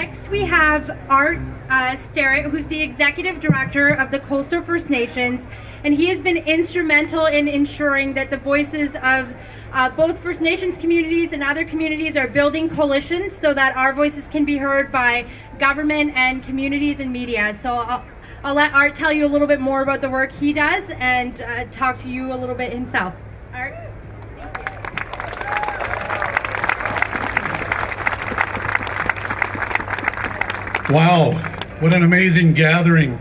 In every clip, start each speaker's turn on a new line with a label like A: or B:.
A: Next, we have Art Sterritt, who's the Executive Director of the Coastal First Nations, and he has been instrumental in ensuring that the voices of both First Nations communities and other communities are building coalitions so that our voices can be heard by government and communities and media. So I'll let Art tell you a little bit more about the work he does and talk to you a little bit himself. Art?
B: Wow, what an amazing gathering.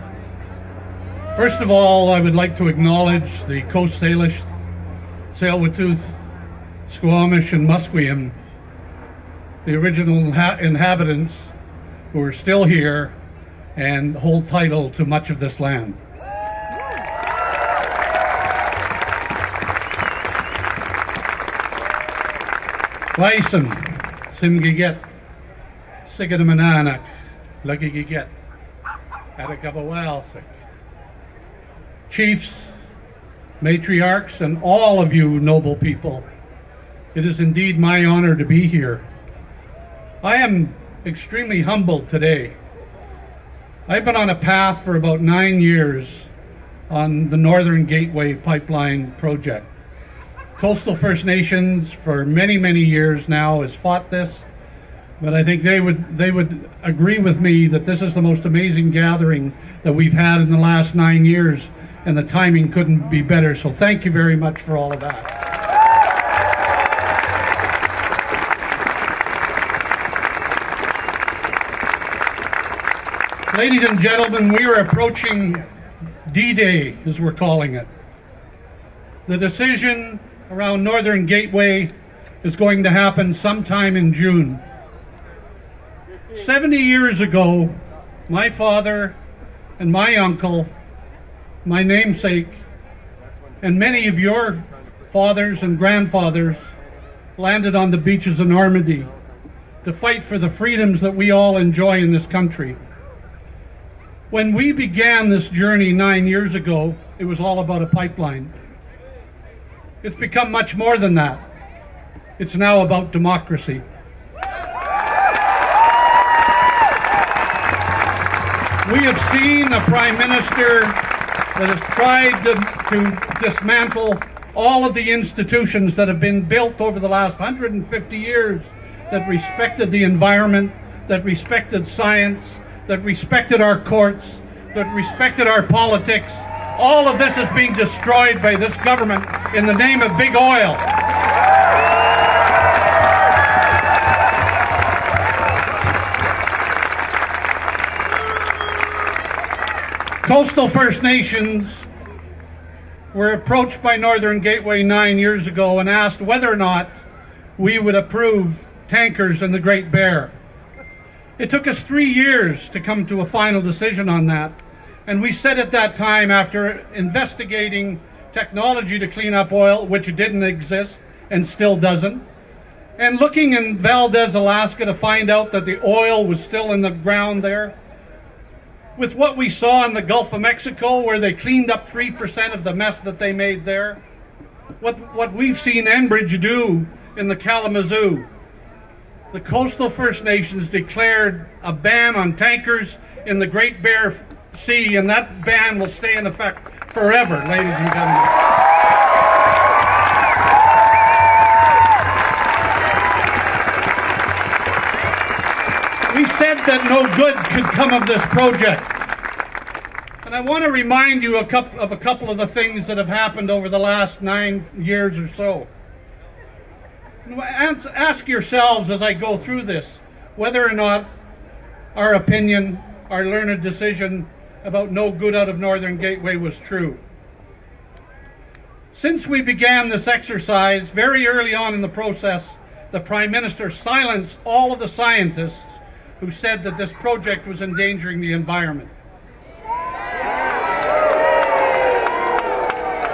B: First of all, I would like to acknowledge the Coast Salish, Tsleil-Waututh, Squamish and Musqueam, the original inhabitants who are still here and hold title to much of this land. Bison, Simgiget, Sigadamananak, Lugigiget, Atagabawalsik. Chiefs, matriarchs, and all of you noble people, it is indeed my honor to be here. I am extremely humbled today. I've been on a path for about 9 years on the Northern Gateway Pipeline project. Coastal First Nations for many, many years now has fought this, but I think they would agree with me that this is the most amazing gathering that we've had in the last 9 years, and the timing couldn't be better. So thank you very much for all of that. Ladies and gentlemen, we are approaching D-Day, as we're calling it. The decision around Northern Gateway is going to happen sometime in June. 70 years ago, my father and my uncle, my namesake, and many of your fathers and grandfathers landed on the beaches of Normandy to fight for the freedoms that we all enjoy in this country. When we began this journey 9 years ago, it was all about a pipeline. It's become much more than that. It's now about democracy. We have seen a Prime Minister that has tried to dismantle all of the institutions that have been built over the last 150 years that respected the environment, that respected science, that respected our courts, that respected our politics. All of this is being destroyed by this government in the name of big oil. Coastal First Nations were approached by Northern Gateway 9 years ago and asked whether or not we would approve tankers in the Great Bear. It took us 3 years to come to a final decision on that, and we said at that time, after investigating technology to clean up oil, which didn't exist and still doesn't, and looking in Valdez, Alaska to find out that the oil was still in the ground there, with what we saw in the Gulf of Mexico where they cleaned up 3% of the mess that they made there, what we've seen Enbridge do in the Kalamazoo, the Coastal First Nations declared a ban on tankers in the Great Bear Sea, and that ban will stay in effect forever, ladies and gentlemen. We said that no good could come of this project. And I want to remind you of a couple of the things that have happened over the last 9 years or so. Ask yourselves as I go through this whether or not our opinion, our learned decision about no good out of Northern Gateway was true. Since we began this exercise, very early on in the process, the Prime Minister silenced all of the scientists who said that this project was endangering the environment.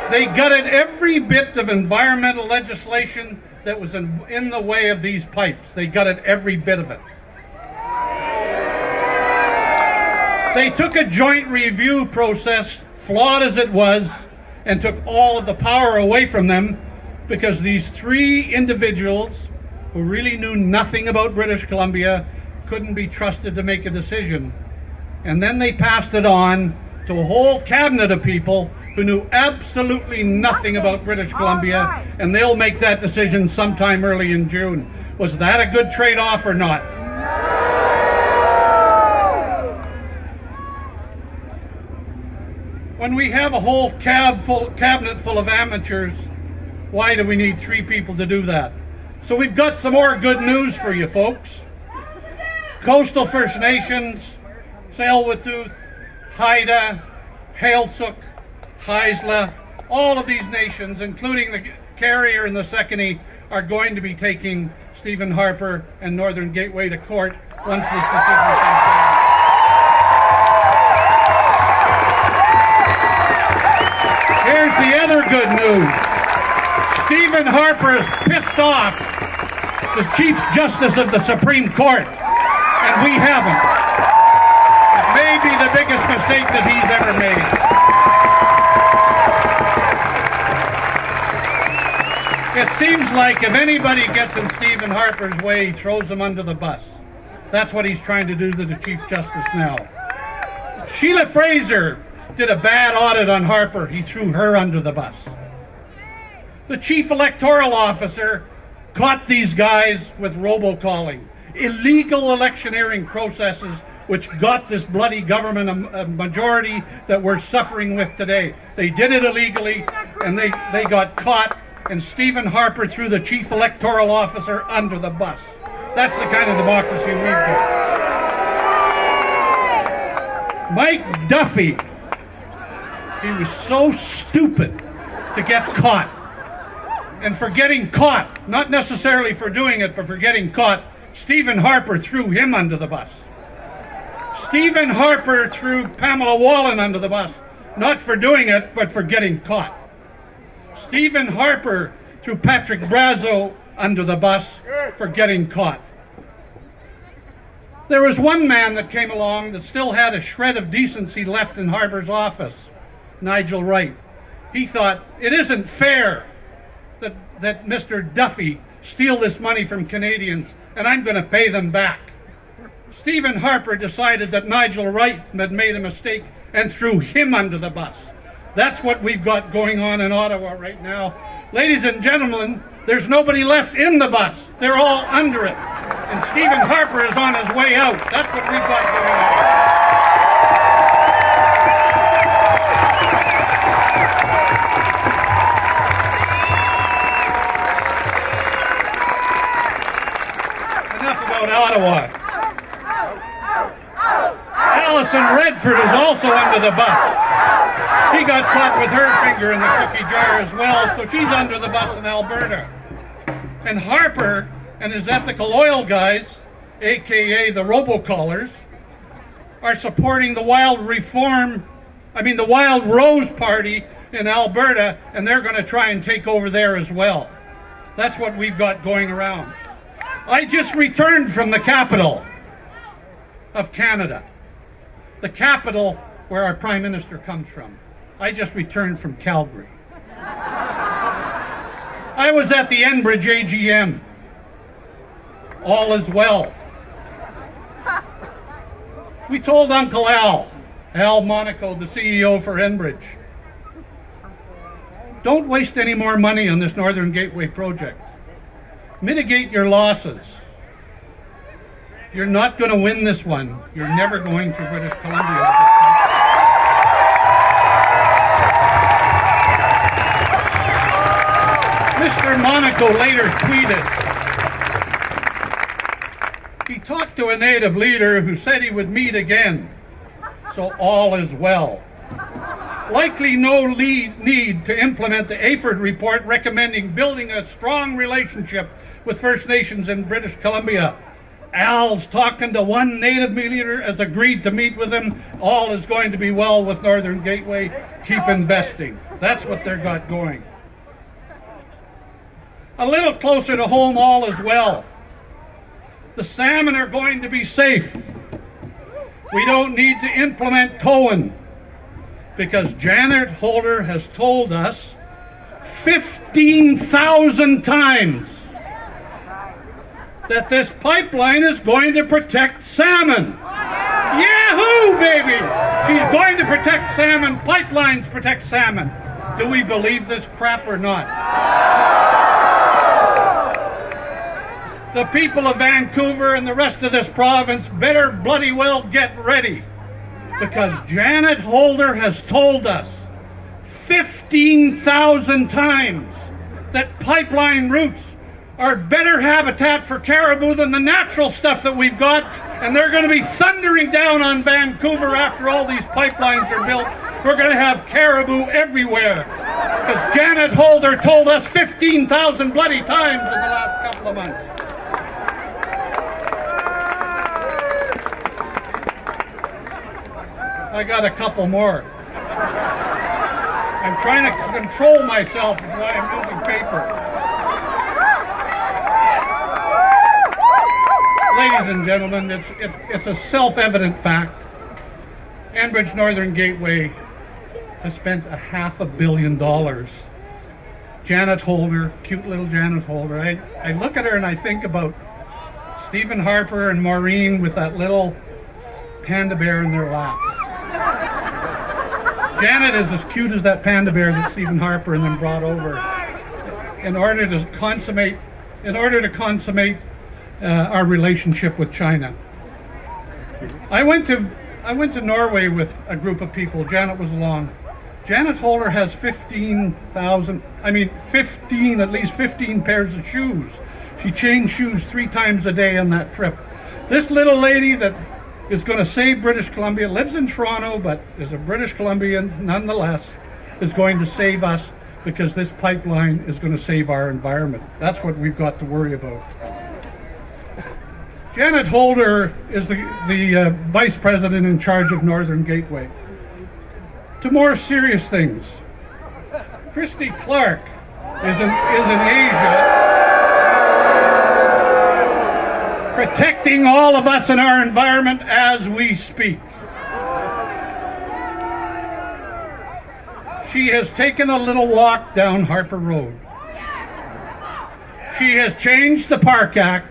B: They gutted every bit of environmental legislation that was in the way of these pipes. They gutted every bit of it. They took a joint review process, flawed as it was, and took all of the power away from them because these three individuals who really knew nothing about British Columbia couldn't be trusted to make a decision. And then they passed it on to a whole cabinet of people who knew absolutely nothing about British Columbia, and they'll make that decision sometime early in June. Was that a good trade-off or not? When we have a whole cabinet full of amateurs, why do we need 3 people to do that? So we've got some more good news for you folks. Coastal First Nations, Tsleil-Waututh, Haida, Heiltsuk, Haisla, all of these nations, including the Carrier and the Secondary, are going to be taking Stephen Harper and Northern Gateway to court once this decision comes down. Here's the other good news. Stephen Harper is pissed off the Chief Justice of the Supreme Court, and we haven't. It may be the biggest mistake that he's ever made. It seems like if anybody gets in Stephen Harper's way, he throws him under the bus. That's what he's trying to do to the Chief Justice now. Sheila Fraser did a bad audit on Harper. He threw her under the bus. The Chief Electoral Officer caught these guys with robocalling, illegal electioneering processes which got this bloody government a majority that we're suffering with today. They did it illegally, and they got caught, and Stephen Harper threw the Chief Electoral Officer under the bus. That's the kind of democracy we've got. Mike Duffy, he was so stupid to get caught. And for getting caught, not necessarily for doing it, but for getting caught, Stephen Harper threw him under the bus. Stephen Harper threw Pamela Wallin under the bus, not for doing it, but for getting caught. Stephen Harper threw Patrick Brazo under the bus for getting caught. There was one man that came along that still had a shred of decency left in Harper's office, Nigel Wright. He thought, it isn't fair that Mr. Duffy steal this money from Canadians, and I'm going to pay them back. Stephen Harper decided that Nigel Wright had made a mistake and threw him under the bus. That's what we've got going on in Ottawa right now. Ladies and gentlemen, there's nobody left in the bus. They're all under it. And Stephen Harper is on his way out. That's what we've got going on. Ottawa. Alison Redford is also under the bus. She got caught with her finger in the cookie jar as well, so she's under the bus in Alberta. And Harper and his ethical oil guys, aka the robocallers, are supporting the Wild Rose Party in Alberta, and they're going to try and take over there as well. That's what we've got going around. I just returned from the capital of Canada, the capital where our Prime Minister comes from. I just returned from Calgary. I was at the Enbridge AGM. All is well. We told Uncle Al Monaco, the CEO for Enbridge, don't waste any more money on this Northern Gateway project. Mitigate your losses. You're not going to win this one. You're never going to British Columbia. Mr. Monaco later tweeted, he talked to a native leader who said he would meet again, so all is well. Likely no need to implement the AFERD report recommending building a strong relationship with First Nations in British Columbia. Al's talking to one Native leader, has agreed to meet with him. All is going to be well with Northern Gateway. Keep investing. That's what they've got going. A little closer to home, all is well. The salmon are going to be safe. We don't need to implement Cohen, because Janet Holder has told us 15,000 times that this pipeline is going to protect salmon. Yahoo, baby! She's going to protect salmon. Pipelines protect salmon. Do we believe this crap or not? The people of Vancouver and the rest of this province better bloody well get ready, because Janet Holder has told us 15,000 times that pipeline routes are better habitat for caribou than the natural stuff that we've got, and they're going to be thundering down on Vancouver after all these pipelines are built. We're going to have caribou everywhere, because Janet Holder told us 15,000 bloody times in the last couple of months. I got a couple more. I'm trying to control myself while I'm using paper. Ladies and gentlemen, it's a self-evident fact. Enbridge Northern Gateway has spent $500 million. Janet Holder, cute little Janet Holder. I look at her and I think about Stephen Harper and Maureen with that little panda bear in their lap. Janet is as cute as that panda bear that Stephen Harper and them brought over in order to consummate our relationship with China. I went to Norway with a group of people. Janet was along. Janet Holder has 15, at least 15 pairs of shoes. She changed shoes 3 times a day on that trip. This little lady that is going to save British Columbia, lives in Toronto, but is a British Columbian nonetheless, is going to save us, because this pipeline is going to save our environment. That's what we've got to worry about. Janet Holder is the Vice President in charge of Northern Gateway. To more serious things, Christy Clark is in Asia, protecting all of us and our environment as we speak. She has taken a little walk down Harper Road. She has changed the Park Act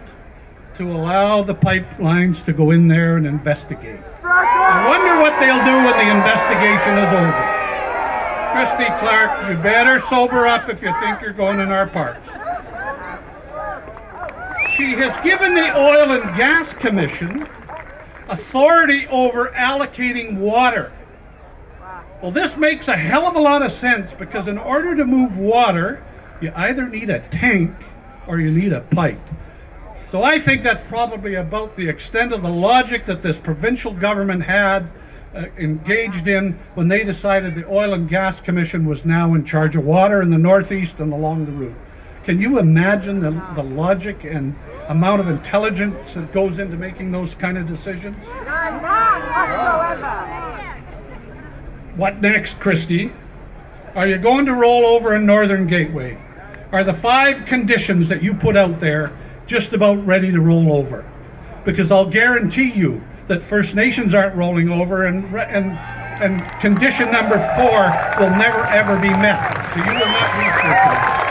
B: to allow the pipelines to go in there and investigate. I wonder what they'll do when the investigation is over. Christy Clark, you better sober up if you think you're going in our parks. She has given the Oil and Gas Commission authority over allocating water. Well, this makes a hell of a lot of sense, because in order to move water, you either need a tank or you need a pipe. So I think that's probably about the extent of the logic that this provincial government had engaged in when they decided the Oil and Gas Commission was now in charge of water in the Northeast and along the route. Can you imagine the logic and amount of intelligence that goes into making those kind of decisions?
C: None whatsoever.
B: What next, Christy? Are you going to roll over in Northern Gateway? Are the 5 conditions that you put out there just about ready to roll over? Because I'll guarantee you that First Nations aren't rolling over, and condition number 4 will never ever be met. So you will not research it.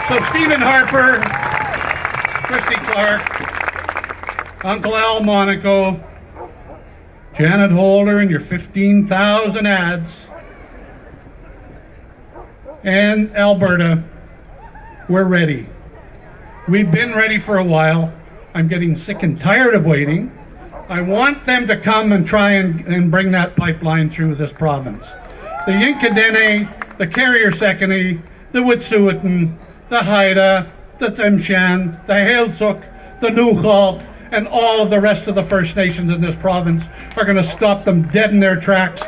B: So Stephen Harper, Christy Clark, Uncle Al Monaco, Janet Holder and your 15,000 ads, and Alberta, we're ready. We've been ready for a while. I'm getting sick and tired of waiting. I want them to come and try and bring that pipeline through this province. The Yinkadene, the Carrier Secondary, the Wet'suwet'en, the Haida, the Tsimshian, the Heiltsuk, the Newhall, and all of the rest of the First Nations in this province are going to stop them dead in their tracks.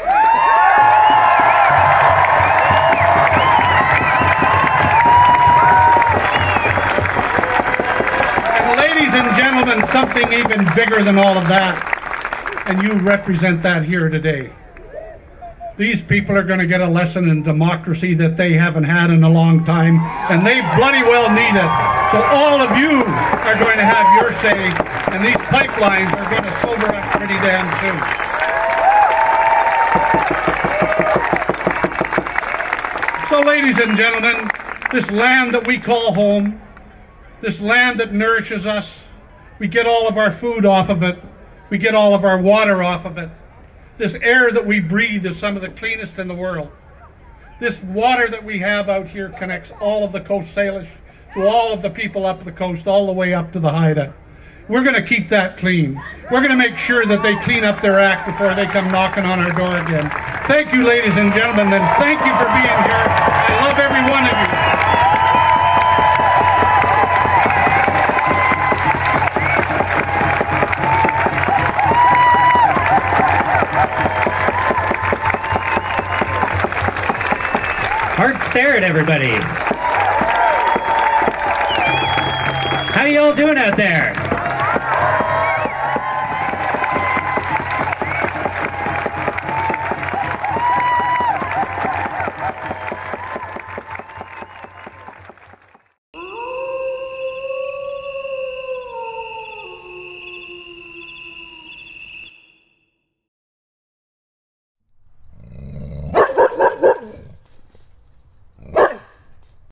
B: And ladies and gentlemen, something even bigger than all of that, and you represent that here today. These people are going to get a lesson in democracy that they haven't had in a long time, and they bloody well need it. So all of you are going to have your say, and these pipelines are going to sober up pretty damn soon. ladies and gentlemen, this land that we call home, this land that nourishes us, we get all of our food off of it, we get all of our water off of it. This air that we breathe is some of the cleanest in the world. This water that we have out here connects all of the Coast Salish to all of the people up the coast, all the way up to the Haida. We're going to keep that clean. We're going to make sure that they clean up their act before they come knocking on our door again. Thank you, ladies and gentlemen, and thank you for being here. I love every one of you.
D: Art Sterritt, everybody. How you all doing out there?